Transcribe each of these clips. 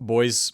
Boys,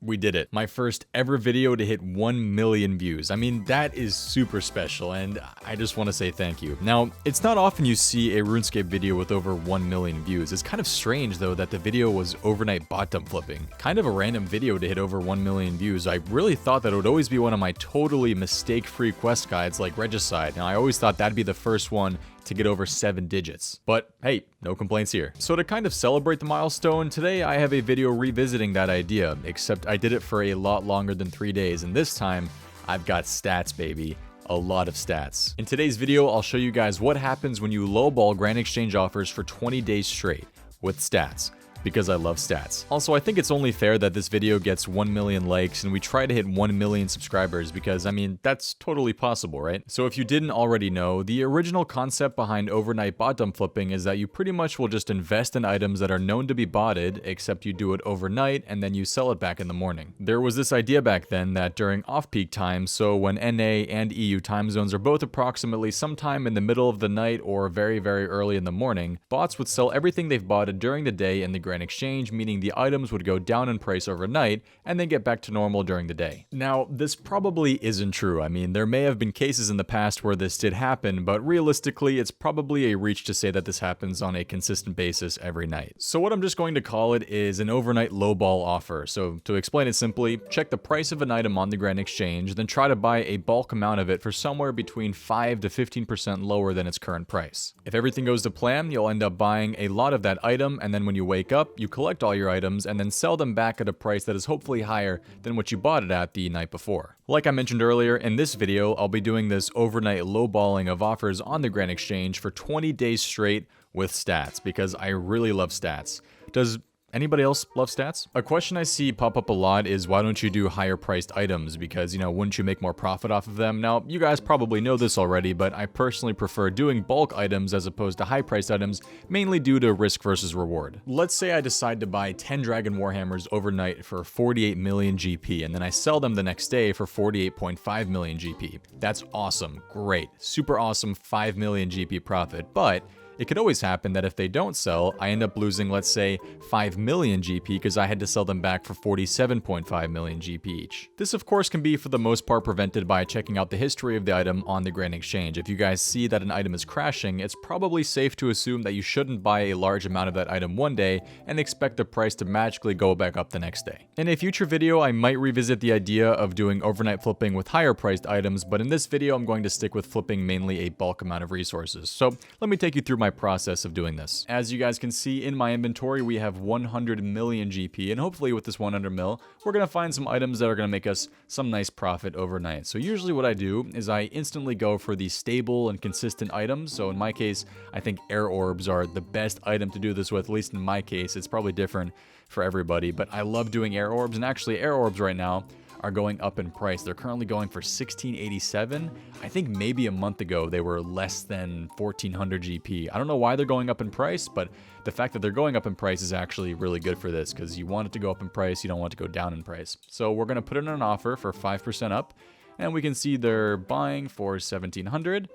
we did it. My first ever video to hit 1 million views. I mean, that is super special, and I just want to say thank you. Now, it's not often you see a RuneScape video with over 1 million views. It's kind of strange, though, that the video was overnight bot dump flipping. Kind of a random video to hit over 1 million views. I really thought that it would always be one of my totally mistake-free quest guides like Regicide. Now, I always thought that'd be the first one to get over 7 digits. But hey, no complaints here. So to kind of celebrate the milestone, today I have a video revisiting that idea, except I did it for a lot longer than 3 days, and this time, I've got stats, baby. A lot of stats. In today's video, I'll show you guys what happens when you lowball Grand Exchange offers for 20 days straight, with stats. Because I love stats. Also, I think it's only fair that this video gets 1 million likes and we try to hit 1 million subscribers because, I mean, that's totally possible, right? So if you didn't already know, the original concept behind overnight bot dump flipping is that you pretty much will just invest in items that are known to be botted, except you do it overnight and then you sell it back in the morning. There was this idea back then that during off-peak times, so when NA and EU time zones are both approximately sometime in the middle of the night or very, very early in the morning, bots would sell everything they've botted during the day in the Grand Exchange, meaning the items would go down in price overnight and then get back to normal during the day. Now, this probably isn't true. I mean, there may have been cases in the past where this did happen, but realistically, it's probably a reach to say that this happens on a consistent basis every night. So what I'm just going to call it is an overnight lowball offer. So to explain it simply, check the price of an item on the Grand Exchange, then try to buy a bulk amount of it for somewhere between 5 to 15% lower than its current price. If everything goes to plan, you'll end up buying a lot of that item, and then when you wake up, you collect all your items and then sell them back at a price that is hopefully higher than what you bought it at the night before. Like I mentioned earlier, in this video, I'll be doing this overnight lowballing of offers on the Grand Exchange for 20 days straight with stats, because I really love stats. Does anybody else love stats? A question I see pop up a lot is, why don't you do higher priced items? Because, you know, wouldn't you make more profit off of them? Now, you guys probably know this already, but I personally prefer doing bulk items as opposed to high priced items, mainly due to risk versus reward. Let's say I decide to buy 10 Dragon Warhammers overnight for 48 million GP, and then I sell them the next day for 48.5 million GP. That's awesome, great, super awesome 5 million GP profit, but it could always happen that if they don't sell, I end up losing, let's say, 5 million GP because I had to sell them back for 47.5 million GP each. This, of course, can be for the most part prevented by checking out the history of the item on the Grand Exchange. If you guys see that an item is crashing, it's probably safe to assume that you shouldn't buy a large amount of that item one day and expect the price to magically go back up the next day. In a future video, I might revisit the idea of doing overnight flipping with higher priced items, but in this video, I'm going to stick with flipping mainly a bulk amount of resources. So let me take you through my process of doing this. As you guys can see in my inventory, we have 100 million GP, and hopefully with this 100 mil, we're going to find some items that are going to make us some nice profit overnight. So usually what I do is I instantly go for the stable and consistent items. So in my case, I think air orbs are the best item to do this with, at least in my case. It's probably different for everybody, but I love doing air orbs, and actually air orbs right now are going up in price. They're currently going for 1687. I think maybe a month ago they were less than 1400 GP. I don't know why they're going up in price, but the fact that they're going up in price is actually really good for this, because you want it to go up in price, you don't want it to go down in price. So we're going to put it in an offer for 5% up, and we can see they're buying for 1700.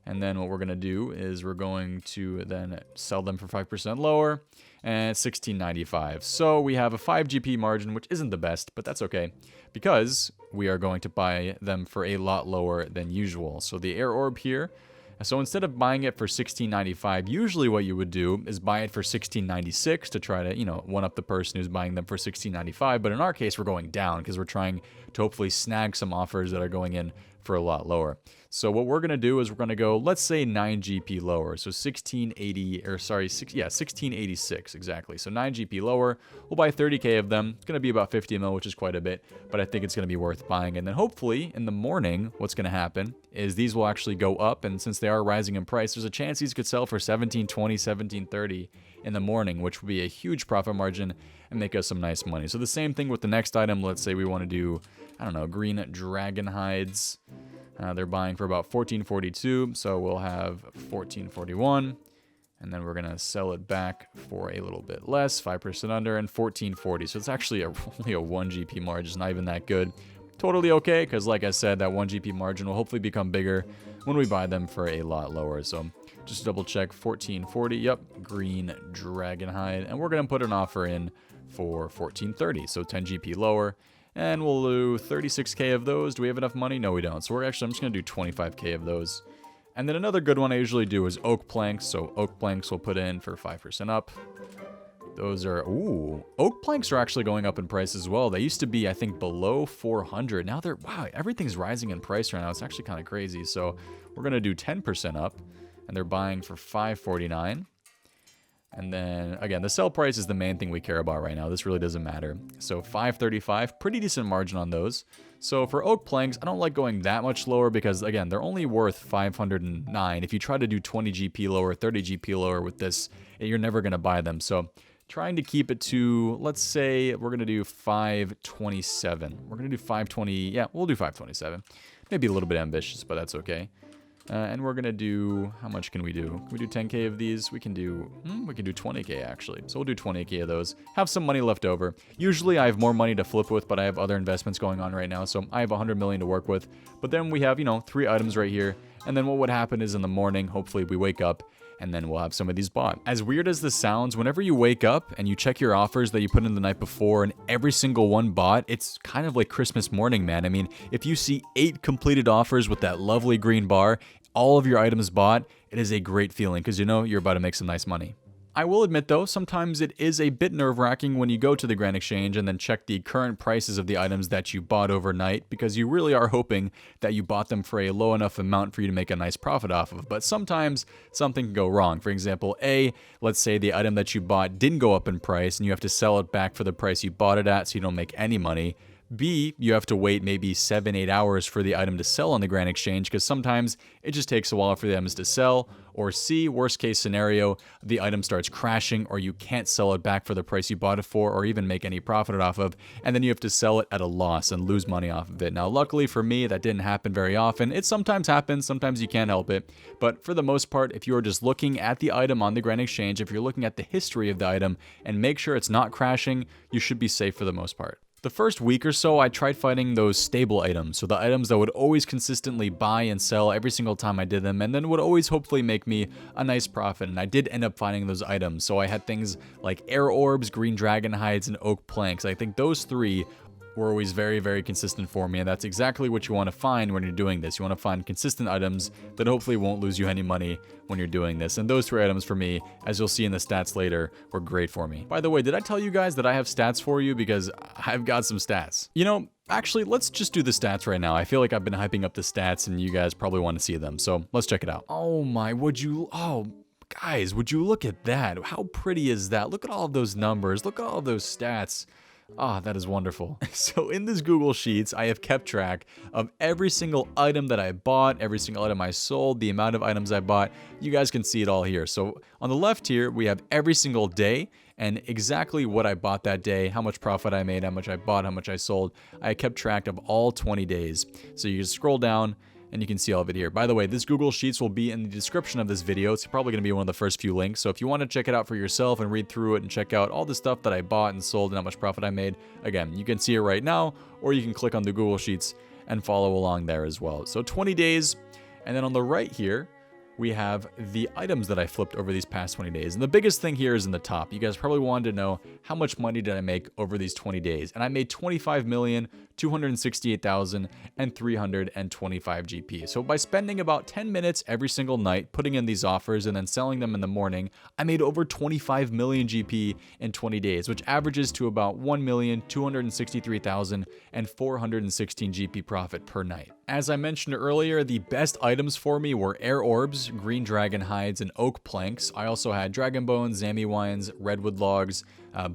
And then what we're going to do is we're going to then sell them for 5% lower and 1695. So we have a 5 GP margin, which isn't the best, but that's okay because we are going to buy them for a lot lower than usual. So the air orb here, so instead of buying it for 1695, usually what you would do is buy it for 1696 to try to, you know, one up the person who's buying them for 1695. But in our case, we're going down because we're trying to hopefully snag some offers that are going in for a lot lower. So what we're going to do is we're going to go, let's say 9 GP lower. So 1680, or sorry, 1686 exactly. So 9 GP lower. We'll buy 30K of them. It's going to be about 50 mil, which is quite a bit, but I think it's going to be worth buying. And then hopefully in the morning, what's going to happen is these will actually go up. And since they are rising in price, there's a chance these could sell for 1720, 1730 in the morning, which would be a huge profit margin and make us some nice money. So the same thing with the next item. Let's say we want to do, I don't know, green dragon hides. They're buying for about 1442, so we'll have 1441, and then we're going to sell it back for a little bit less, 5% under, and 1440. So it's actually only a 1 GP margin. It's not even that good. Totally okay, because like I said, that 1 GP margin will hopefully become bigger when we buy them for a lot lower. So just double check, 1440, yep, green dragon hide, and we're going to put an offer in for 1430, so 10 GP lower. And we'll do 36k of those. Do we have enough money? No, we don't. So I'm just going to do 25k of those. And then another good one I usually do is oak planks. So oak planks we'll put in for 5% up. Those are, ooh, oak planks are actually going up in price as well. They used to be, I think, below 400. Now they're, wow, everything's rising in price right now. It's actually kind of crazy. So we're going to do 10% up, and they're buying for 549. And then, again, the sell price is the main thing we care about right now. This really doesn't matter. So 535, pretty decent margin on those. So for oak planks, I don't like going that much lower because, again, they're only worth 509. If you try to do 20 GP lower, 30 GP lower with this, you're never going to buy them. So trying to keep it to, let's say we're going to do 527. We're going to do 520. Yeah, we'll do 527. Maybe a little bit ambitious, but that's okay. And we're going to do, how much can we do? Can we do 10k of these? We can do 20k actually. So we'll do 20k of those. Have some money left over. Usually I have more money to flip with, but I have other investments going on right now. So I have 100 million to work with. But then we have, 3 items right here. And then what would happen is in the morning, hopefully we wake up and then we'll have some of these bought. As weird as this sounds, whenever you wake up and you check your offers that you put in the night before and every single one bought, it's kind of like Christmas morning, man. I mean, if you see 8 completed offers with that lovely green bar, all of your items bought, it is a great feeling because you're about to make some nice money. I will admit though, sometimes it is a bit nerve-wracking when you go to the Grand Exchange and then check the current prices of the items that you bought overnight because you really are hoping that you bought them for a low enough amount for you to make a nice profit off of. But sometimes something can go wrong. For example, let's say the item that you bought didn't go up in price and you have to sell it back for the price you bought it at so you don't make any money. B, you have to wait maybe 7-8 hours for the item to sell on the Grand Exchange because sometimes it just takes a while for the items to sell. Or C, worst case scenario, the item starts crashing or you can't sell it back for the price you bought it for or even make any profit off of, and then you have to sell it at a loss and lose money off of it. Now, luckily for me, that didn't happen very often. It sometimes happens, sometimes you can't help it. But for the most part, if you're just looking at the item on the Grand Exchange, if you're looking at the history of the item and make sure it's not crashing, you should be safe for the most part. The first week or so, I tried finding those stable items, so the items that would always consistently buy and sell every single time I did them, and then would always hopefully make me a nice profit, and I did end up finding those items. So I had things like air orbs, green dragon hides, and oak planks. I think those 3 were always very, very consistent for me, and that's exactly what you want to find when you're doing this. You want to find consistent items that hopefully won't lose you any money when you're doing this. And those 3 items for me, as you'll see in the stats later, were great for me. By the way, did I tell you guys that I have stats for you? Because I've got some stats. Actually, let's just do the stats right now. I feel like I've been hyping up the stats and you guys probably want to see them. So let's check it out. Guys, would you look at that? How pretty is that? Look at all of those numbers. Look at all of those stats. Ah, that is wonderful. So in this Google Sheets, I have kept track of every single item that I bought, every single item I sold, the amount of items I bought. You guys can see it all here. So on the left here, we have every single day and exactly what I bought that day, how much profit I made, how much I bought, how much I sold. I kept track of all 20 days. So you just scroll down and you can see all of it here. By the way, this Google Sheets will be in the description of this video. It's probably going to be one of the first few links. So if you want to check it out for yourself and read through it and check out all the stuff that I bought and sold and how much profit I made, again, you can see it right now, or you can click on the Google Sheets and follow along there as well. So 20 days, and then on the right here, we have the items that I flipped over these past 20 days. And the biggest thing here is in the top. You guys probably wanted to know how much money did I make over these 20 days. And I made 25,268,325 GP. So by spending about 10 minutes every single night putting in these offers and then selling them in the morning, I made over 25 million GP in 20 days, which averages to about 1,263,416 GP profit per night. As I mentioned earlier, the best items for me were air orbs, green dragon hides, and oak planks. I also had dragon bones, zami wines, redwood logs,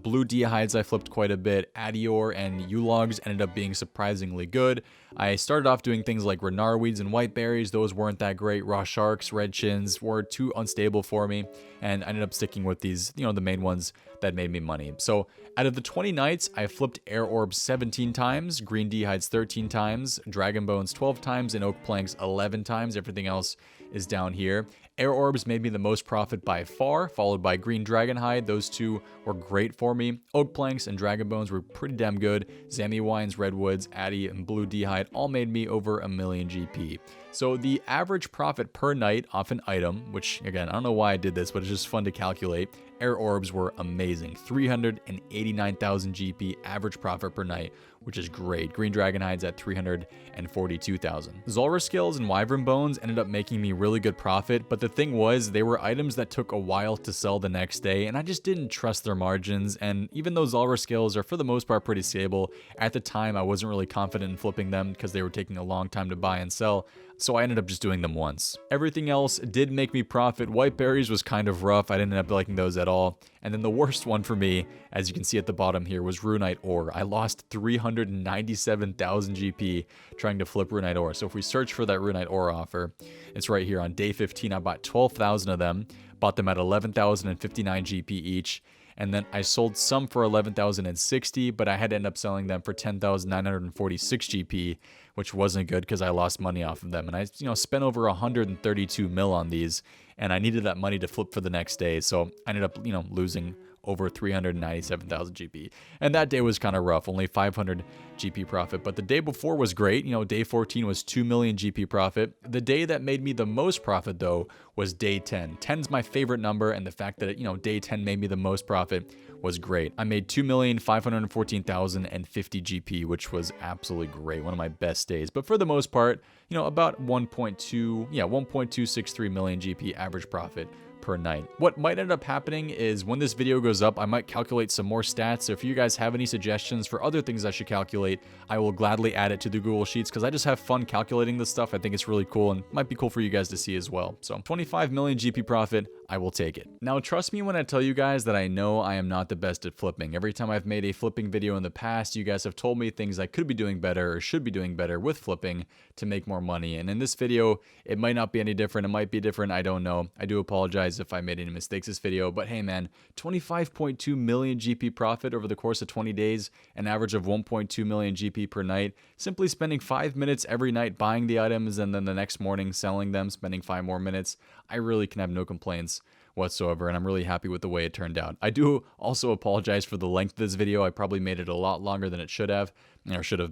blue dia hides I flipped quite a bit, adior and yew logs ended up being surprisingly good. I started off doing things like renar weeds and white berries. Those weren't that great. Raw sharks, red chins were too unstable for me, and I ended up sticking with these, the main ones that made me money. So out of the 20 nights, I flipped air orbs 17 times, green dia hides 13 times, dragon bones 12 times, and oak planks 11 times. Everything else is down here. Air orbs made me the most profit by far, followed by green dragon hide. Those 2 were great for me. Oak planks and dragon bones were pretty damn good. Zami wines, redwoods, addy, and blue dia hide all made me over 1 million GP. So the average profit per night off an item, which again, I don't know why I did this, but it's just fun to calculate. Air orbs were amazing. 389,000 GP average profit per night, which is great. Green dragon hides at 342,000. Zulrah skills and wyvern bones ended up making me really good profit, but the thing was, they were items that took a while to sell the next day, and I just didn't trust their margins. And even though Zulrah skills are for the most part pretty stable, at the time I wasn't really confident in flipping them because they were taking a long time to buy and sell, so I ended up just doing them once. Everything else did make me profit. White berries was kind of rough. I didn't end up liking those at all. And then the worst one for me, as you can see at the bottom here, was Runite ore. I lost 397,000 GP trying to flip Runite ore. So if we search for that Runite ore offer, it's right here on day 15. I bought 12,000 of them, bought them at 11,059 GP each. And then I sold some for 11,060, but I had to end up selling them for 10,946 GP, which wasn't good because I lost money off of them. And I, spent over 132 mil on these, and I needed that money to flip for the next day. So I ended up, losing over 397,000 GP. And that day was kind of rough, only 500 GP profit. But the day before was great. Day 14 was 2 million GP profit. The day that made me the most profit, though, was day 10. 10's my favorite number, and the fact that, day 10 made me the most profit was great. I made 2,514,050 GP, which was absolutely great. One of my best days. But for the most part, about 1.263 million GP average profit per night. What might end up happening is when this video goes up, I might calculate some more stats. So if you guys have any suggestions for other things I should calculate, I will gladly add it to the Google Sheets because I just have fun calculating this stuff. I think it's really cool and might be cool for you guys to see as well. So 25 million GP profit, I will take it. Now, trust me when I tell you guys that I know I am not the best at flipping. Every time I've made a flipping video in the past, you guys have told me things I could be doing better or should be doing better with flipping to make more money. And in this video, it might not be any different. It might be different. I don't know. I do apologize if I made any mistakes this video, but hey man, 25.2 million GP profit over the course of 20 days, an average of 1.2 million GP per night, simply spending 5 minutes every night buying the items and then the next morning selling them, spending 5 more minutes. I really can have no complaints whatsoever, and I'm really happy with the way it turned out. I do also apologize for the length of this video. I probably made it a lot longer than it should have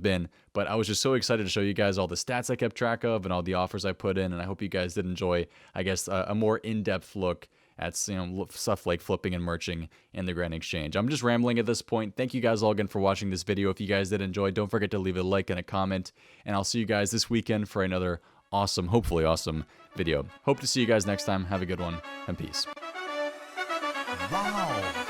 been, but I was just so excited to show you guys all the stats I kept track of and all the offers I put in, and I hope you guys did enjoy, I guess, a more in-depth look at stuff like flipping and merching in the Grand Exchange. I'm just rambling at this point. Thank you guys all again for watching this video. If you guys did enjoy, don't forget to leave a like and a comment, and I'll see you guys this weekend for another awesome, hopefully awesome video. Hope to see you guys next time. Have a good one, and peace. Wow.